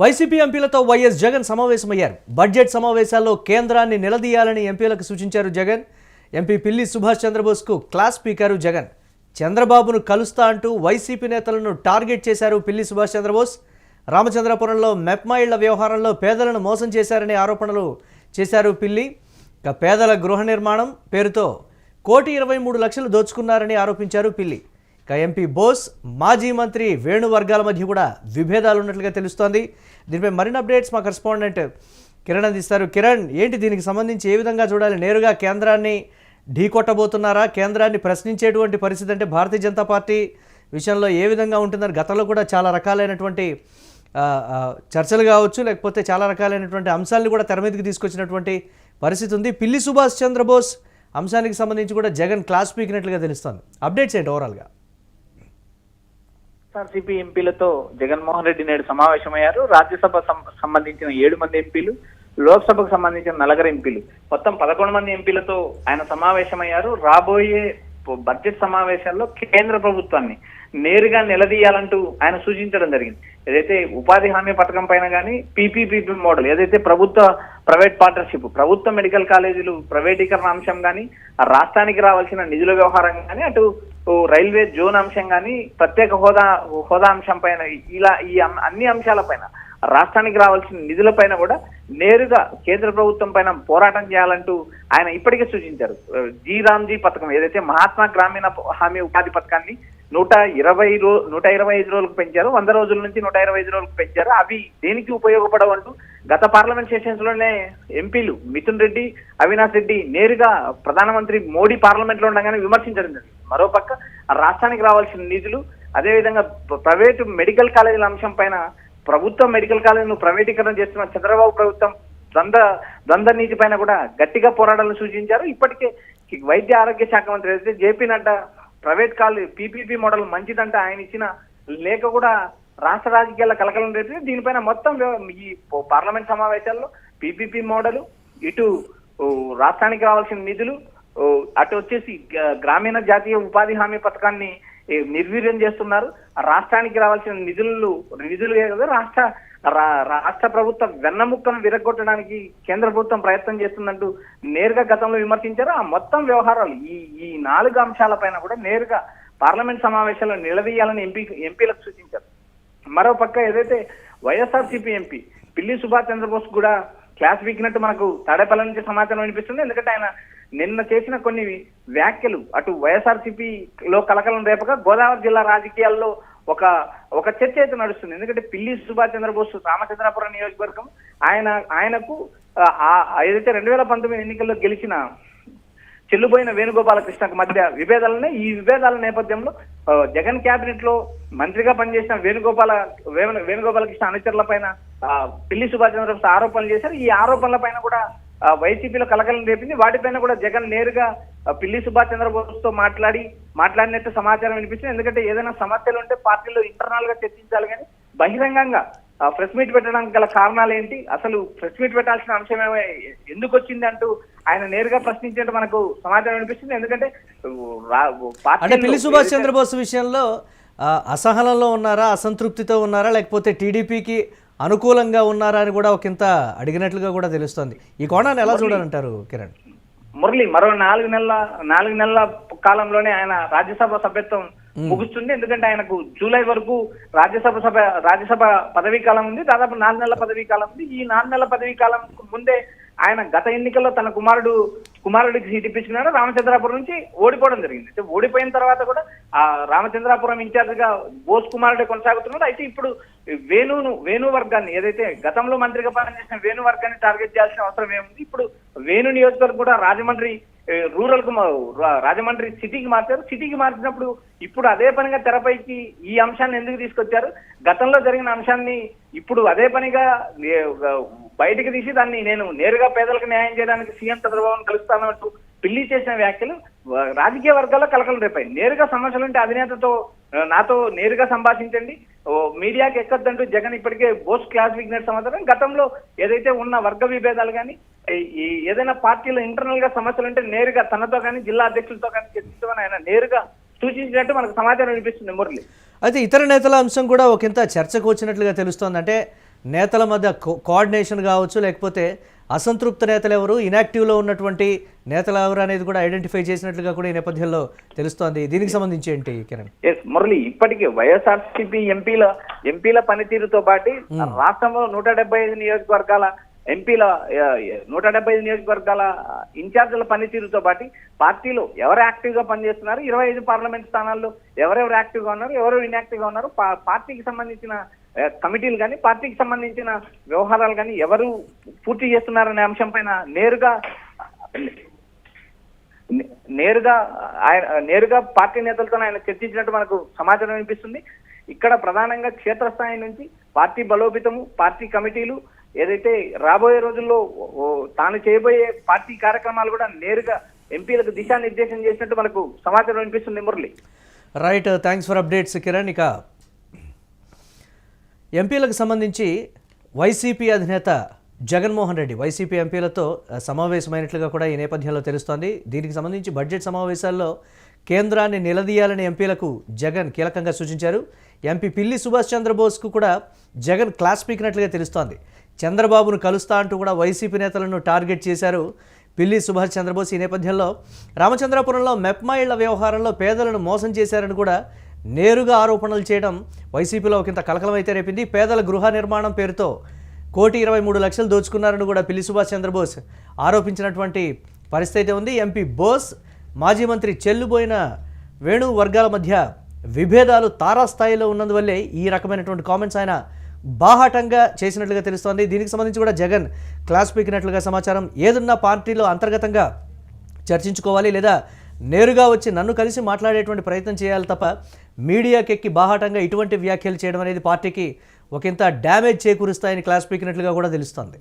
YCP ఎంపీలతో YS Jagan సమావేశమయ్యారు. Budget సమావేశాల్లో కేంద్రాన్ని నిలదీయాలని ఎంపీలకు సూచించారు Jagan. MP Pilli Subhash చంద్రబోస్కు class speaker Jagan. చంద్రబాబును కలుస్తా అంటూ వైసీపీ నేతలను టార్గెట్ చేశారు పిల్లి సుభాష్ చంద్రబోస్. రామచంద్రపురంలో మెప్మా ఇళ్ల వ్యవహారంలో పేదలను మోసం చేశారనే ఆరోపణలు చేశారు పిల్లి. పేదల గృహ నిర్మాణం పేరుతో 1,23,00,000 దోచుకున్నారని ఆరోపించారు పిల్లి. ఎంపీ బోస్, మాజీ మంత్రి వేణు వర్గాల మధ్య కూడా విభేదాలు ఉన్నట్లుగా తెలుస్తోంది. దీనిపై మరిన్ని అప్డేట్స్ మా కరెస్పాండెంట్ కిరణ్ అందిస్తారు. కిరణ్, ఏంటి దీనికి సంబంధించి ఏ విధంగా చూడాలి? నేరుగా కేంద్రాన్ని ఢీకొట్టబోతున్నారా? కేంద్రాన్ని ప్రశ్నించేటువంటి పరిస్థితి అంటే భారతీయ జనతా పార్టీ విషయంలో ఏ విధంగా ఉంటుందని గతంలో కూడా చాలా రకాలైనటువంటి చర్చలు కావచ్చు, లేకపోతే చాలా రకాలైనటువంటి అంశాలను కూడా తెర మీదకి తీసుకొచ్చినటువంటి పరిస్థితి ఉంది. పిల్లి సుభాష్ చంద్రబోస్ అంశానికి సంబంధించి కూడా జగన్ క్లాస్ పీకినట్లుగా తెలుస్తోంది. అప్డేట్స్ ఏంటి ఓవరాల్గా? వైఎస్ఆర్సీపీ ఎంపీలతో జగన్మోహన్ రెడ్డి నేడు సమావేశమయ్యారు. రాజ్యసభ సంబంధించిన 7 మంది ఎంపీలు, లోక్సభకు సంబంధించిన 4 ఎంపీలు, మొత్తం 11 మంది ఎంపీలతో ఆయన సమావేశమయ్యారు. రాబోయే బడ్జెట్ సమావేశాల్లో కేంద్ర ప్రభుత్వాన్ని నేరుగా నిలదీయాలంటూ ఆయన సూచించడం జరిగింది. ఏదైతే ఉపాధి హామీ పథకం పైన కానీ పీపీపీ మోడల్, ఏదైతే ప్రభుత్వ ప్రైవేట్ పార్ట్నర్షిప్, ప్రభుత్వ మెడికల్ కాలేజీలు ప్రైవేటీకరణ అంశం కానీ, రాష్ట్రానికి రావాల్సిన నిధుల వ్యవహారం కానీ, అటు రైల్వే జోన్ అంశం కానీ, ప్రత్యేక హోదా అంశం పైన, ఇలా ఈ అన్ని అంశాలపైన, రాష్ట్రానికి రావాల్సిన నిధులపైన కూడా నేరుగా కేంద్ర ప్రభుత్వం పైన పోరాటం చేయాలంటూ ఆయన ఇప్పటికే సూచించారు. రామ్జీ పథకం, ఏదైతే మహాత్మా గ్రామీణ హామీ ఉపాధి పథకాన్ని 125 రోజులకు పెంచారు, 100 రోజుల నుంచి 125 రోజులకు పెంచారు. అవి దేనికి ఉపయోగపడవంటూ గత పార్లమెంట్ సెషన్స్ లోనే ఎంపీలు మిథున్ రెడ్డి, అవినాష్ రెడ్డి నేరుగా ప్రధానమంత్రి మోడీ పార్లమెంట్ లో ఉండగానే విమర్శించడం జరిగింది. మరోపక్క రాష్ట్రానికి రావాల్సిన నిధులు, అదేవిధంగా ప్రైవేటు మెడికల్ కాలేజీల అంశం పైన, ప్రభుత్వ మెడికల్ కాలేజీను ప్రైవేటీకరణ చేస్తున్న చంద్రబాబు ప్రభుత్వం ద్వంద్వ నీతి పైన కూడా గట్టిగా పోరాడాలని సూచించారు. ఇప్పటికే వైద్య ఆరోగ్య శాఖ మంత్రి అయితే JP Nadda private college PPP model మంచిదంటే ఆయన ఇచ్చిన లేఖ కూడా రాష్ట్ర రాజకీయాల కలకలం రేపు. దీనిపైన మొత్తం ఈ పార్లమెంట్ సమావేశాల్లో పీపీపీ మోడల్, ఇటు రాష్ట్రానికి రావాల్సిన నిధులు, అటు వచ్చేసి గ్రామీణ జాతీయ ఉపాధి హామీ పథకాన్ని నిర్వీర్యం చేస్తున్నారు. రాష్ట్రానికి రావాల్సిన నిధులు రాష్ట్ర ప్రభుత్వ వెన్నముక్కను విరగొట్టడానికి కేంద్ర ప్రభుత్వం ప్రయత్నం చేస్తుందంటూ నేరుగా గతంలో విమర్శించారు. ఆ మొత్తం వ్యవహారాలు ఈ 4 అంశాలపైన కూడా నేరుగా పార్లమెంట్ సమావేశాల్లో నిలదీయాలని ఎంపీలకు సూచించారు. మరోపక్క ఏదైతే వైఎస్ఆర్సీపీ ఎంపీ పిల్లి సుభాష్ చంద్రబోస్ కూడా క్లాస్ వీకినట్టు మనకు తాడేపల్లి నుంచి సమాచారం వినిపిస్తుంది. ఎందుకంటే ఆయన నిన్న చేసిన కొన్ని వ్యాఖ్యలు అటు వైఎస్ఆర్సీపీలో కలకలం రేపగా గోదావరి జిల్లా రాజకీయాల్లో ఒక చర్చ అయితే నడుస్తుంది. ఎందుకంటే పిల్లి సుభాష్ చంద్రబోస్ రామచంద్రాపురం నియోజకవర్గం, ఆయనకు ఏదైతే 2019 ఎన్నికల్లో గెలిచిన చెల్లుబోయిన వేణుగోపాలకృష్ణకు మధ్య విభేదాలనే. ఈ విభేదాల నేపథ్యంలో జగన్ కేబినెట్ లో మంత్రిగా పనిచేసిన వేణుగోపాలకృష్ణ అనుచరుల పైన పిల్లి సుభాష్ చంద్రబోస్ ఆరోపణలు చేశారు. ఈ ఆరోపణల పైన కూడా వైసీపీలో కలకలం రేపింది. వాటిపైన కూడా జగన్ నేరుగా పిల్లి సుభాష్ చంద్రబోస్ తో మాట్లాడినట్టు సమాచారం వినిపిస్తుంది. ఎందుకంటే ఏదైనా సమస్యలు ఉంటే పార్టీలో ఇంటర్నల్ గా చర్చించాలి, కానీ బహిరంగంగా ప్రెస్ మీట్ పెట్టడానికి గల కారణాలు ఏంటి, అసలు ప్రెస్ మీట్ పెట్టాల్సిన అంశం ఎందుకు వచ్చింది అంటూ ఆయన నేరుగా ప్రశ్నించినట్టు మనకు సమాచారం వినిపిస్తుంది. ఎందుకంటే పిల్లి సుభాష్ చంద్రబోస్ విషయంలో అసహనంలో ఉన్నారా, అసంతృప్తితో ఉన్నారా, లేకపోతే టీడీపీకి అనుకూలంగా ఉన్నారా అని కూడా ఒకంత అడిగినట్లుగా కూడా తెలుస్తోంది. ఈ కోణాన్ని ఎలా చూడాలంటారు కిరణ్? మురళి, మరో 4 నెలల కాలంలోనే ఆయన రాజ్యసభ సభ్యత్వం ముగుస్తుంది. ఎందుకంటే ఆయనకు జూలై వరకు రాజ్యసభ పదవీ కాలం ఉంది. దాదాపు 4 నెలల పదవీ కాలం ఉంది. ఈ 4 నెలల పదవీ కాలం ముందే ఆయన గత ఎన్నికల్లో తన కుమారుడికి సీట్ ఇప్పించుకున్నాడు. రామచంద్రాపురం నుంచి ఓడిపోవడం జరిగింది. అయితే ఓడిపోయిన తర్వాత కూడా ఆ రామచంద్రాపురం ఇన్ఛార్జ్ గా బోస్ కుమారుడే కొనసాగుతున్నాడు. అయితే ఇప్పుడు వేణు వర్గాన్ని, ఏదైతే గతంలో మంత్రిగా పనిచేసిన వేణు వర్గాన్ని టార్గెట్ చేయాల్సిన అవసరం ఏముంది? ఇప్పుడు వేణు నియోజకవర్గం కూడా రాజమండ్రి రాజమండ్రి సిటీకి మార్చారు. సిటీకి మార్చినప్పుడు ఇప్పుడు అదే పనిగా తెరపైకి ఈ అంశాన్ని ఎందుకు తీసుకొచ్చారు? గతంలో జరిగిన అంశాన్ని ఇప్పుడు అదే పనిగా బయటికి తీసి దాన్ని నేను నేరుగా పేదలకు న్యాయం చేయడానికి సీఎం చంద్రబాబును కలుస్తానంటూ పిల్లి చేసిన వ్యాఖ్యలు రాజకీయ వర్గాల్లో కలకలం రేపాయి. నేరుగా సమస్యలుంటే అధినేతతో నాతో నేరుగా సంభాషించండి, మీడియాకి ఎక్కద్దంటూ జగన్ ఇప్పటికే బోస్ క్లాస్ విగ్నెట్ సమాచారం. గతంలో ఏదైతే ఉన్న వర్గ విభేదాలు కానీ, ఏదైనా పార్టీలో ఇంటర్నల్ గా సమస్యలు ఉంటే నేరుగా తనతో కానీ జిల్లా అధ్యక్షులతో కానీ చర్చించమని ఆయన నేరుగా సూచించినట్టు మనకు సమాచారం వినిపిస్తుంది. మురళి, అయితే ఇతర నేతల అంశం కూడా ఒకంత చర్చకు వచ్చినట్లుగా తెలుస్తోంది. అంటే నేతల మధ్య కోఆర్డినేషన్ కావచ్చు, లేకపోతే అసంతృప్త నేతలు ఎవరు, ఇనాక్టివ్లో ఉన్నటువంటి నేతలు ఎవరు అనేది కూడా ఐడెంటిఫై చేసినట్లుగా కూడా ఈ నేపథ్యంలో తెలుస్తోంది. దీనికి సంబంధించి ఏంటి కిరణ్? ఎస్ మురళి, ఇప్పటికే వైఎస్ఆర్సీపీ ఎంపీల పనితీరుతో పాటు రాష్ట్రంలో 175 నియోజకవర్గాల ఎంపీల 175 నియోజకవర్గాల ఇన్ఛార్జీల పనితీరుతో పాటు పార్టీలో ఎవరు యాక్టివ్ గా పనిచేస్తున్నారు, 25 పార్లమెంట్ స్థానాల్లో ఎవరెవరు యాక్టివ్ గా ఉన్నారు, ఎవరెవరు ఇన్యాక్టివ్ గా ఉన్నారు, పార్టీకి సంబంధించిన కమిటీలు కానీ పార్టీకి సంబంధించిన వ్యవహారాలు కానీ ఎవరు పూర్తి చేస్తున్నారనే అంశం పైన నేరుగా పార్టీ నేతలతో ఆయన చర్చించినట్టు మనకు సమాచారం వినిపిస్తుంది. ఇక్కడ ప్రధానంగా క్షేత్రస్థాయి నుంచి పార్టీ బలోపేతము, పార్టీ కమిటీలు ఏదైతే రాబోయే రోజుల్లో తాను చేయబోయే పార్టీ కార్యక్రమాలు కూడా నేరుగా ఎంపీలకు దిశానిర్దేశం చేసినట్టు మనకు సమాచారం వినిపిస్తుంది. Murali, right, thanks for updates Kiran. ఇక ఎంపీలకు సంబంధించి వైసీపీ అధినేత జగన్మోహన్ రెడ్డి వైసీపీ ఎంపీలతో సమావేశమైనట్లుగా కూడా ఈ నేపథ్యంలో తెలుస్తోంది. దీనికి సంబంధించి బడ్జెట్ సమావేశాల్లో కేంద్రాన్ని నిలదీయాలని ఎంపీలకు జగన్ కీలకంగా సూచించారు. ఎంపీ పిల్లి సుభాష్ చంద్రబోస్కు కూడా జగన్ క్లాస్ పీకినట్లుగా తెలుస్తోంది. చంద్రబాబును కలుస్తా అంటూ కూడా వైసీపీ నేతలను టార్గెట్ చేశారు పిల్లి సుభాష్ చంద్రబోస్. ఈ నేపథ్యంలో రామచంద్రాపురంలో మెప్మా ఇళ్ల వ్యవహారంలో పేదలను మోసం చేశారని కూడా నేరుగా ఆరోపణలు చేయడం వైసీపీలో ఒకంత కలకలం అయితే రేపింది. పేదల గృహ నిర్మాణం పేరుతో 1,23,00,000 దోచుకున్నారని కూడా పిల్లి సుభాష్ చంద్రబోస్ ఆరోపించినటువంటి పరిస్థితి ఉంది. ఎంపీ బోస్, మాజీ మంత్రి చెల్లుబోయిన వేణు వర్గాల మధ్య విభేదాలు తారాస్థాయిలో ఉన్నందువల్లే ఈ రకమైనటువంటి కామెంట్స్ ఆయన బాహాటంగా చేసినట్లుగా తెలుస్తోంది. దీనికి సంబంధించి కూడా జగన్ క్లాస్ పీకినట్లుగా సమాచారం. ఏదన్నా పార్టీలో అంతర్గతంగా చర్చించుకోవాలి, లేదా నేరుగా వచ్చి నన్ను కలిసి మాట్లాడేటువంటి ప్రయత్నం చేయాలి తప్ప మీడియాకెక్కి బాహాటంగా ఇటువంటి వ్యాఖ్యలు చేయడం అనేది పార్టీకి ఒకంత డ్యామేజ్ చేకూరుస్తాయని క్లాస్ పీకినట్లుగా కూడా తెలుస్తోంది.